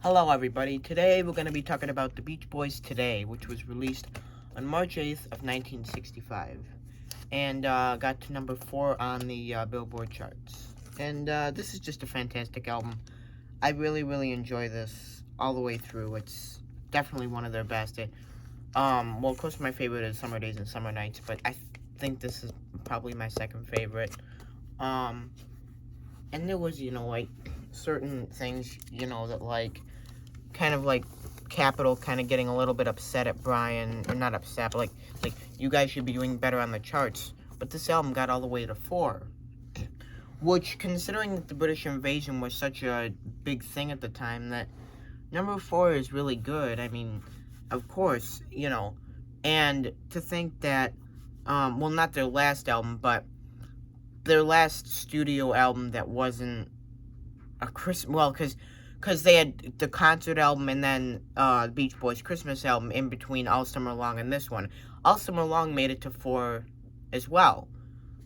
Hello everybody, today we're going to be talking about the Beach Boys Today, which was released on March 8th of 1965, and got to number 4 on the Billboard charts. And this is just a fantastic album. I really enjoy this all the way through. It's definitely one of their best. Well, of course my favorite is Summer Days and Summer Nights, but I think this is probably my second favorite. And there was, like, certain things, that, like, kind of like Capitol kind of getting a little bit upset at Brian, or not upset, but like you guys should be doing better on the charts. But this album got all the way to 4, which, considering that the British invasion was such a big thing at the time, that number 4 is really good. I mean, of course, and to think that, well, not their last album, but their last studio album that wasn't a Christmas, well, because they had the concert album and then the Beach Boys Christmas album in between All Summer Long and this one. All Summer Long made it to 4 as well.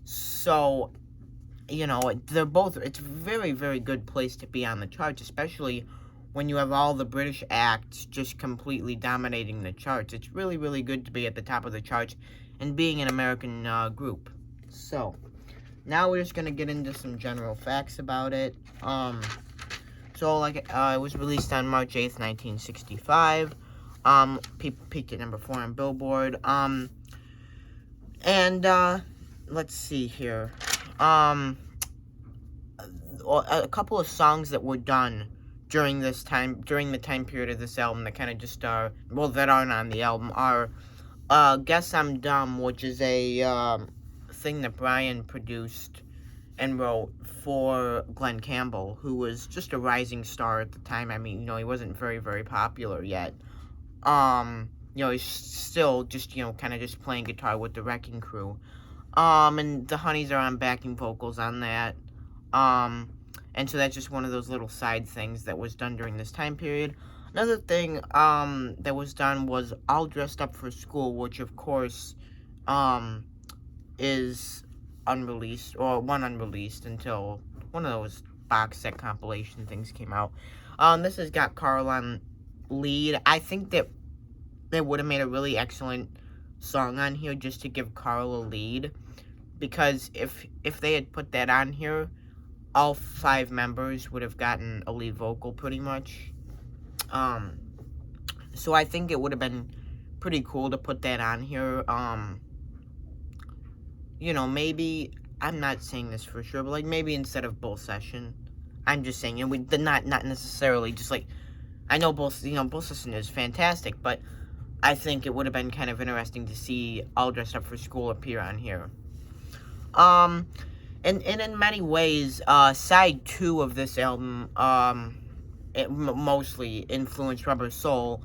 So, they're both, it's a very good place to be on the charts, especially when you have all the British acts just completely dominating the charts. It's really good to be at the top of the charts and being an American group. So, now we're just going to get into some general facts about it. So, it was released on March 8th, 1965. Peaked at number 4 on Billboard. Let's see here. A couple of songs that were done during the time period of this album that kind of just that aren't on the album are, Guess I'm Dumb, which is a, thing that Brian produced and wrote for Glenn Campbell, who was just a rising star at the time. I mean, he wasn't very popular yet. He's still just, kind of just playing guitar with the Wrecking Crew. And the Honeys are on backing vocals on that. And so that's just one of those little side things that was done during this time period. Another thing, that was done was All Dressed Up for School, which, of course, is unreleased, or unreleased until one of those box set compilation things came out. This has got Carl on lead. I think that they would have made a really excellent song on here just to give Carl a lead, because if they had put that on here, all 5 members would have gotten a lead vocal pretty much. So I think it would have been pretty cool to put that on here. Maybe, I'm not saying this for sure, but, maybe instead of Bull Session, I'm just saying, not necessarily, just, I know Bull Session is fantastic, but I think it would have been kind of interesting to see All Dressed Up for School appear on here. And in many ways, side 2 of this album, it mostly influenced Rubber Soul,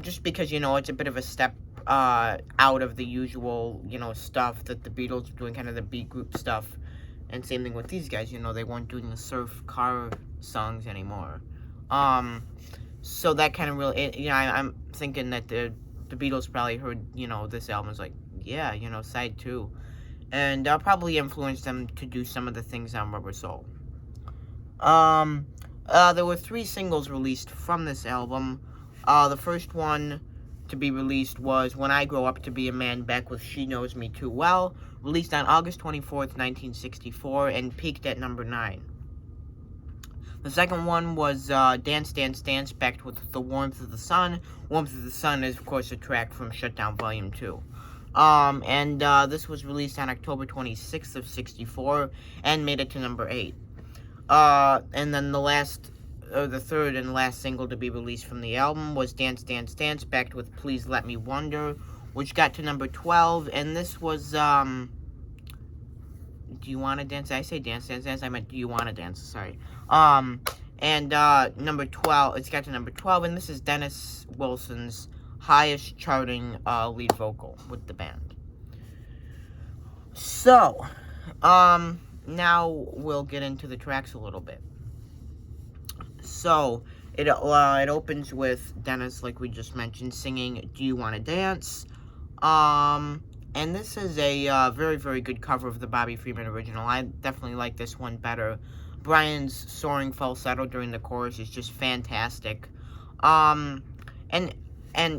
just because, it's a bit of a step out of the usual, stuff that the Beatles were doing, kind of the beat group stuff. And same thing with these guys, they weren't doing the surf car songs anymore. So that kind of really, I'm thinking that the Beatles probably heard, this album was like, yeah, side 2. And probably influenced them to do some of the things on Rubber Soul. There were 3 singles released from this album. The first one to be released was When I Grow Up to Be a Man, Back with She Knows Me Too Well, released on August 24th, 1964, and peaked at number 9. The second one was Dance, Dance, Dance, backed with The Warmth of the Sun. Warmth of the Sun is, of course, a track from Shutdown Volume 2. This was released on October 26th of 64, and made it to number 8. And then the third and last single to be released from the album was Dance, Dance, Dance, backed with Please Let Me Wonder, which got to number 12, and this was, Do You Wanna Dance? I say Dance, Dance, Dance, I meant Do You Wanna Dance, sorry. Number 12, it's got to number 12, and this is Dennis Wilson's highest charting, lead vocal with the band. So, now we'll get into the tracks a little bit. So, it opens with Dennis, like we just mentioned, singing Do You Wanna Dance? And this is a very good cover of the Bobby Freeman original. I definitely like this one better. Brian's soaring falsetto during the chorus is just fantastic. And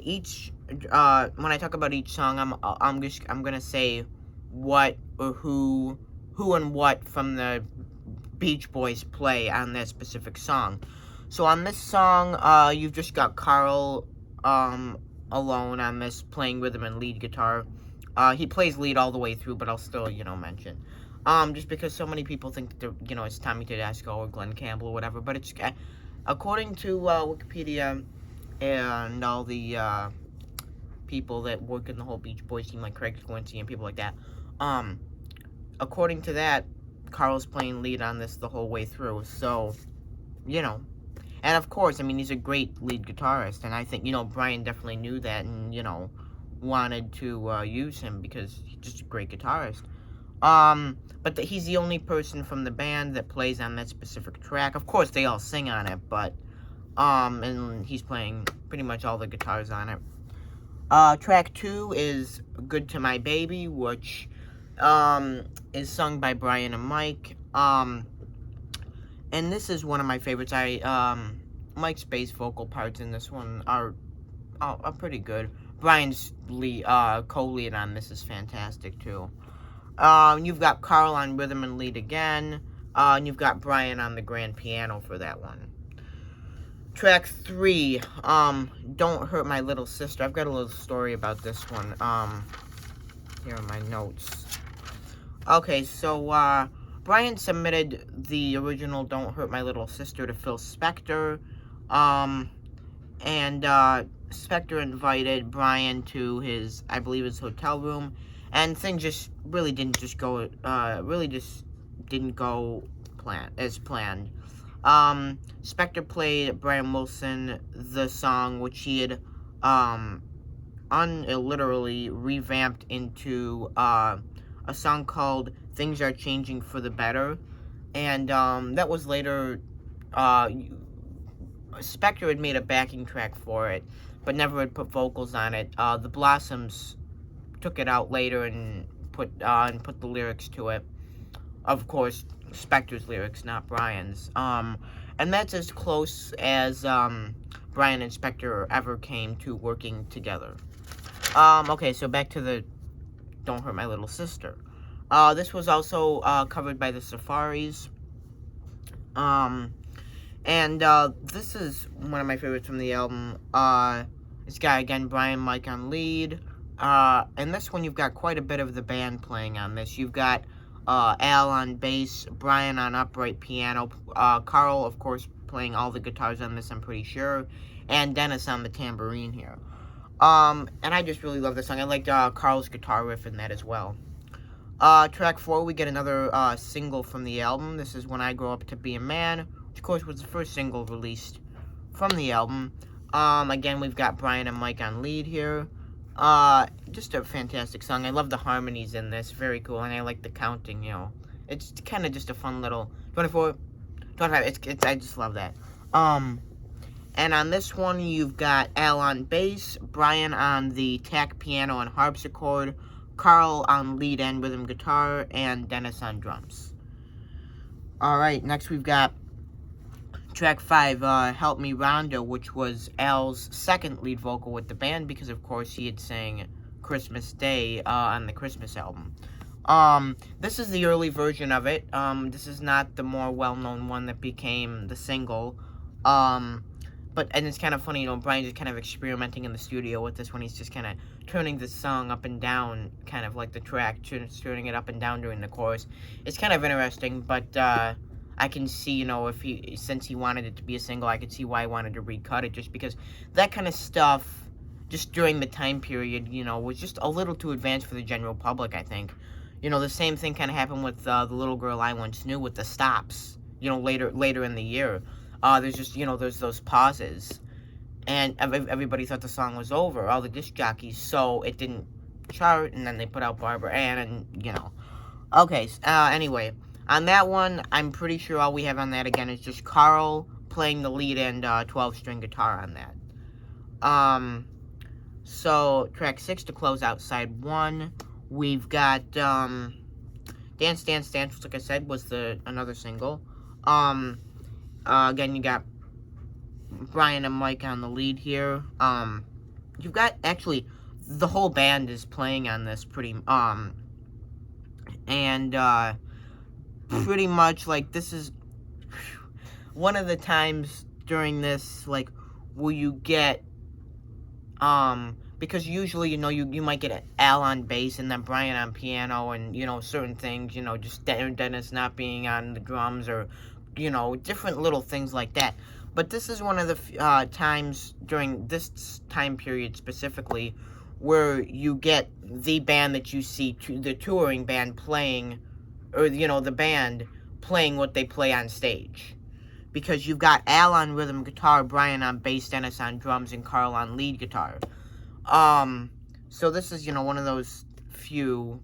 each when I talk about each song, I'm gonna say what or who and what from the Beach Boys play on that specific song. So on this song, you've just got Carl alone on this, playing rhythm and lead guitar. He plays lead all the way through, but I'll still, mention. Just because so many people think that, it's Tommy Tedesco or Glenn Campbell or whatever, but it's, according to Wikipedia and all the people that work in the whole Beach Boys team, like Craig Squincy and people like that, according to that, Carl's playing lead on this the whole way through, so, and of course, I mean, he's a great lead guitarist, and I think, Brian definitely knew that and, wanted to use him because he's just a great guitarist. But he's the only person from the band that plays on that specific track. Of course, they all sing on it, but, and he's playing pretty much all the guitars on it. Track 2 is Good to My Baby, which, is sung by Brian and Mike. And this is one of my favorites. Mike's bass vocal parts in this one are pretty good. Brian's co-lead on this is fantastic, too. You've got Carl on rhythm and lead again. And you've got Brian on the grand piano for that one. Track 3, Don't Hurt My Little Sister. I've got a little story about this one, here are my notes. Okay, so, Brian submitted the original Don't Hurt My Little Sister to Phil Spector, and Spector invited Brian to his, I believe, his hotel room, and things just really didn't go as planned. Spector played Brian Wilson the song, which he had, literally revamped into, a song called Things Are Changing for the Better, and, that was later, Spector had made a backing track for it, but never had put vocals on it. The Blossoms took it out later and put the lyrics to it. Of course, Spector's lyrics, not Brian's. And that's as close as, Brian and Spector ever came to working together. Okay, so back to the Don't Hurt My Little Sister. This was also, covered by the Safaris. And this is one of my favorites from the album. It's got, again, Brian and Mike on lead. And this one, you've got quite a bit of the band playing on this. You've got, Al on bass, Brian on upright piano, Carl, of course, playing all the guitars on this, I'm pretty sure, and Dennis on the tambourine here. And I just really love this song. I like, Carl's guitar riff in that as well. Track 4, we get another, single from the album. This is When I Grow Up to Be a Man, which, of course, was the first single released from the album. Again, we've got Brian and Mike on lead here. Just a fantastic song. I love the harmonies in this. Very cool. And I like the counting, It's kind of just a fun little 24, 25. I just love that. And on this one, you've got Al on bass, Brian on the tack piano and harpsichord, Carl on lead and rhythm guitar, and Dennis on drums. Alright, next we've got track 5, Help Me Rhonda, which was Al's second lead vocal with the band, because of course he had sang Christmas Day on the Christmas album. This is the early version of it. This is not the more well-known one that became the single. And it's kind of funny, Brian's just kind of experimenting in the studio with this one. He's just kind of turning the song up and down, kind of like the track, turning it up and down during the chorus. It's kind of interesting, but, I can see, since he wanted it to be a single, I could see why he wanted to recut it, just because that kind of stuff, just during the time period, was just a little too advanced for the general public, I think. The same thing kind of happened with, The Little Girl I Once Knew with the stops, later in the year. There's just, there's those pauses, and everybody thought the song was over, all the disc jockeys, so it didn't chart, and then they put out Barbara Ann, and, Okay, anyway, on that one, I'm pretty sure all we have on that, again, is just Carl playing the lead and 12-string guitar on that. So, track 6 to close out side 1, we've got, Dance, Dance, Dance, which, like I said, was another single. Again, you got Brian and Mike on the lead here. You've got, actually, the whole band is playing on this pretty much, like, this is one of the times during this, like, where you get, because usually, you might get Al on bass and then Brian on piano and, certain things, just Dennis not being on the drums or, different little things like that. But this is one of the times during this time period specifically where you get the band that you see, the touring band playing, or, the band playing what they play on stage. Because you've got Al on rhythm guitar, Brian on bass, Dennis on drums, and Carl on lead guitar. So this is, one of those few,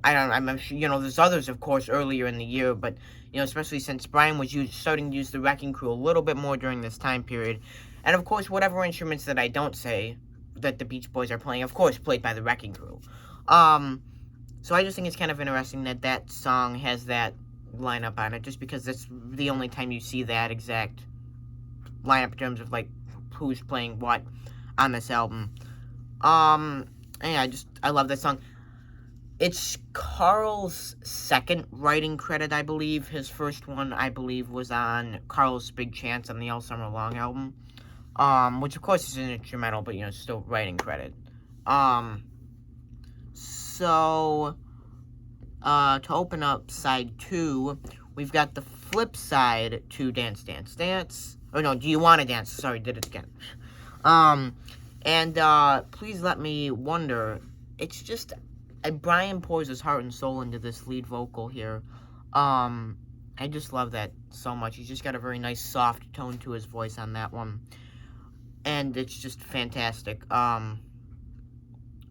I'm sure, there's others, of course, earlier in the year, but, especially since Brian was starting to use the Wrecking Crew a little bit more during this time period. And, of course, whatever instruments that I don't say that the Beach Boys are playing, of course, played by the Wrecking Crew. So I just think it's kind of interesting that that song has that lineup on it, just because that's the only time you see that exact lineup in terms of, like, who's playing what on this album. And yeah, I love that song. It's Carl's second writing credit, I believe. His first one, I believe, was on Carl's Big Chance on the All Summer Long album. Which, of course, is an instrumental, but, still writing credit. So, to open up side 2, we've got the flip side to Dance, Dance, Dance. Oh, no, Do You Wanna Dance? Sorry, did it again. Please Let Me Wonder. It's just, Brian pours his heart and soul into this lead vocal here. I just love that so much. He's just got a very nice, soft tone to his voice on that one. And it's just fantastic. I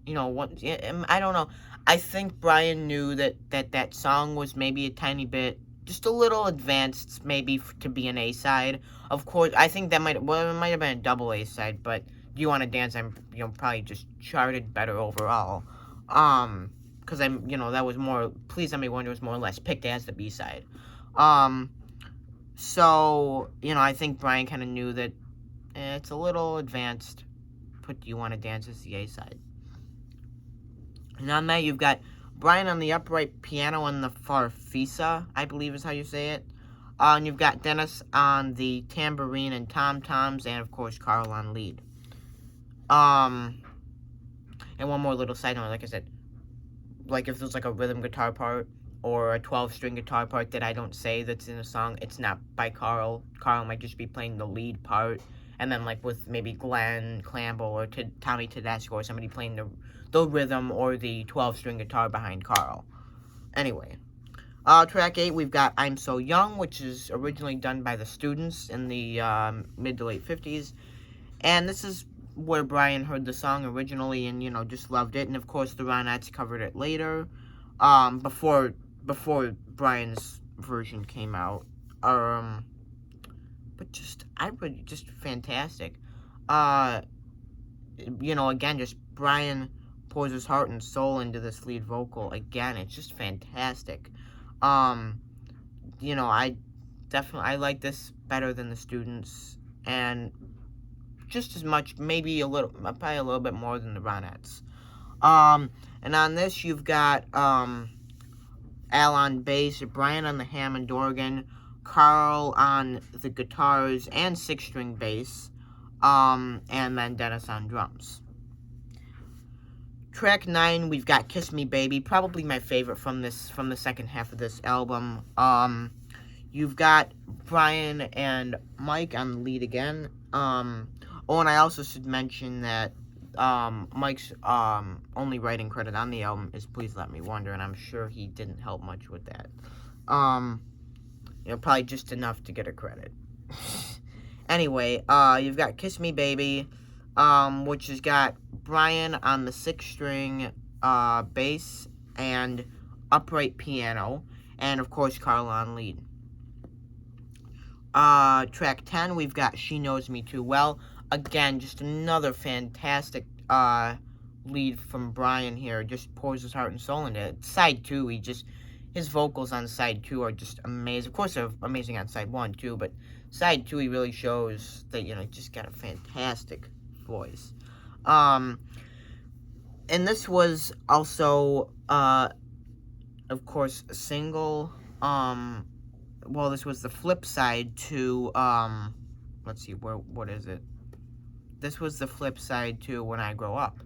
don't know. I think Brian knew that song was maybe a tiny bit, just a little advanced, maybe to be an A-side. Of course, I think it might have been a double A-side, but Do You Wanna Dance, I'm, probably just charted better overall. Because that was more, Please Let Me Wonder was more or less picked as the B-side. So, I think Brian kind of knew that it's a little advanced. Put Do You Wanna Dance as the A-side. And on that, you've got Brian on the upright piano and the farfisa, I believe is how you say it. And you've got Dennis on the tambourine and tom-toms, and, of course, Carl on lead. And one more little side note, like I said, like if there's like a rhythm guitar part or a 12-string guitar part that I don't say that's in a song, it's not by Carl. Carl might just be playing the lead part, and then like with maybe Glenn Campbell or Tommy Tedesco or somebody playing the rhythm or the 12-string guitar behind Carl. Anyway, track 8, we've got I'm So Young, which is originally done by the Students in the mid to late 50s. And this is where Brian heard the song originally and, just loved it. And, of course, the Ronettes covered it later, before Brian's version came out. But just fantastic. Again, just Brian pours his heart and soul into this lead vocal. Again, it's just fantastic. I like this better than the Students, and just as much, probably a little bit more than the Ronettes. And on this, you've got Al on bass, Brian on the Hammond organ, Carl on the guitars and 6-string bass, and then Dennis on drums. Track 9, we've got Kiss Me Baby, probably my favorite from the second half of this album. You've got Brian and Mike on the lead again. And I also should mention that Mike's only writing credit on the album is Please Let Me Wonder, and I'm sure he didn't help much with that. Probably just enough to get a credit. Anyway, you've got Kiss Me Baby, which has got Brian on the 6-string bass and upright piano, and of course Carl on lead. Track 10, we've got She Knows Me Too Well. Again, just another fantastic lead from Brian here. Just pours his heart and soul into it. Side 2, his vocals on side 2 are just amazing. Of course, they're amazing on side 1 too, but side 2 he really shows that, you know, he just got a fantastic voice. And this was also, of course, a single. Well, this was the flip side to, let's see, what is it? This was the flip side to When I Grow Up.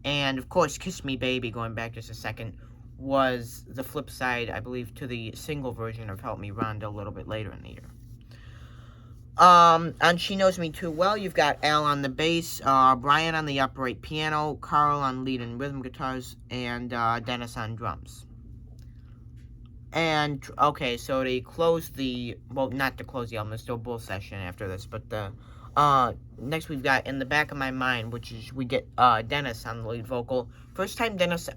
And, of course, Kiss Me Baby, going back just a second, was the flip side, I believe, to the single version of Help Me Rhonda a little bit later in the year. On She Knows Me Too Well, you've got Al on the bass, Brian on the upright piano, Carl on lead and rhythm guitars, and Dennis on drums. And, okay, so to close the, well, not to close the album, there's still a bull session after this, but next we've got In the Back of My Mind, which is, we get Dennis on the lead vocal. First time Dennis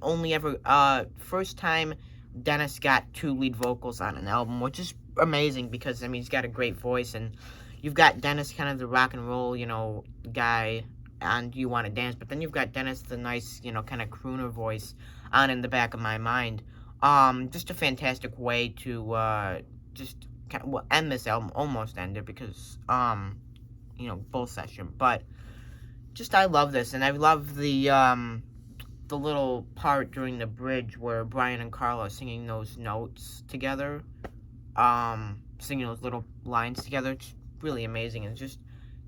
got 2 lead vocals on an album, which is amazing because, I mean, he's got a great voice, and you've got Dennis, kind of the rock and roll, you know, guy, and You Want to Dance, but then you've got Dennis, the nice, you know, kind of crooner voice on In the Back of My Mind. Just a fantastic way to, just kind of, well, end this album, almost end it, because, you know, bull session, but just, I love this, and I love the little part during the bridge where Brian and Carl are singing those notes together, singing those little lines together. It's really amazing, and it's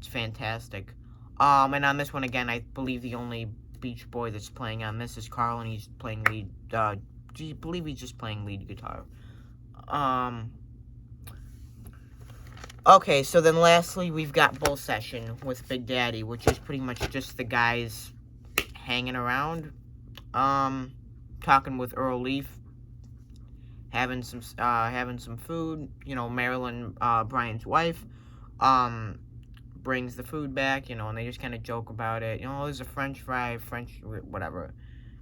fantastic. And on this one, again, I believe the only Beach Boy that's playing on this is Carl, and he's playing lead, I believe he's just playing lead guitar. Okay, so then lastly, we've got Bull Session with Big Daddy, which is pretty much just the guys hanging around, talking with Earl Leaf, having some food. You know, Marilyn, Brian's wife, brings the food back, you know, and they just kind of joke about it. You know, there's a French fry, whatever.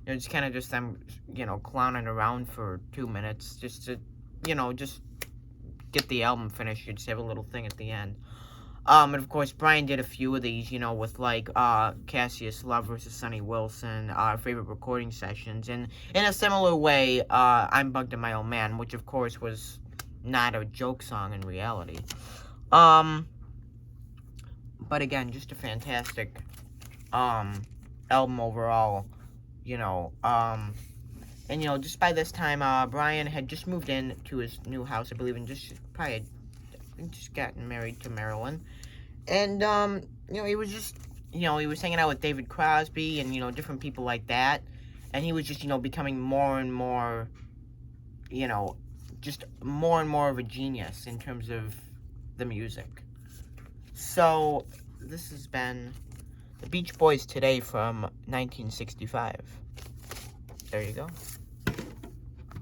You know, just kind of just them, you know, clowning around for 2 minutes, just to, you know, just get the album finished. You just have a little thing at the end. And of course, Brian did a few of these, you know, with like Cassius Love versus Sonny Wilson, favorite recording sessions, and in a similar way, I'm Bugged in My Own Man, which of course was not a joke song in reality. But again, just a fantastic album overall, you know. And, you know, just by this time, Brian had just moved in to his new house, I believe, and just gotten married to Marilyn. And, you know, he was just, you know, he was hanging out with David Crosby and, you know, different people like that. And he was just, you know, becoming more and more, you know, just more and more of a genius in terms of the music. So, this has been the Beach Boys Today from 1965. There you go.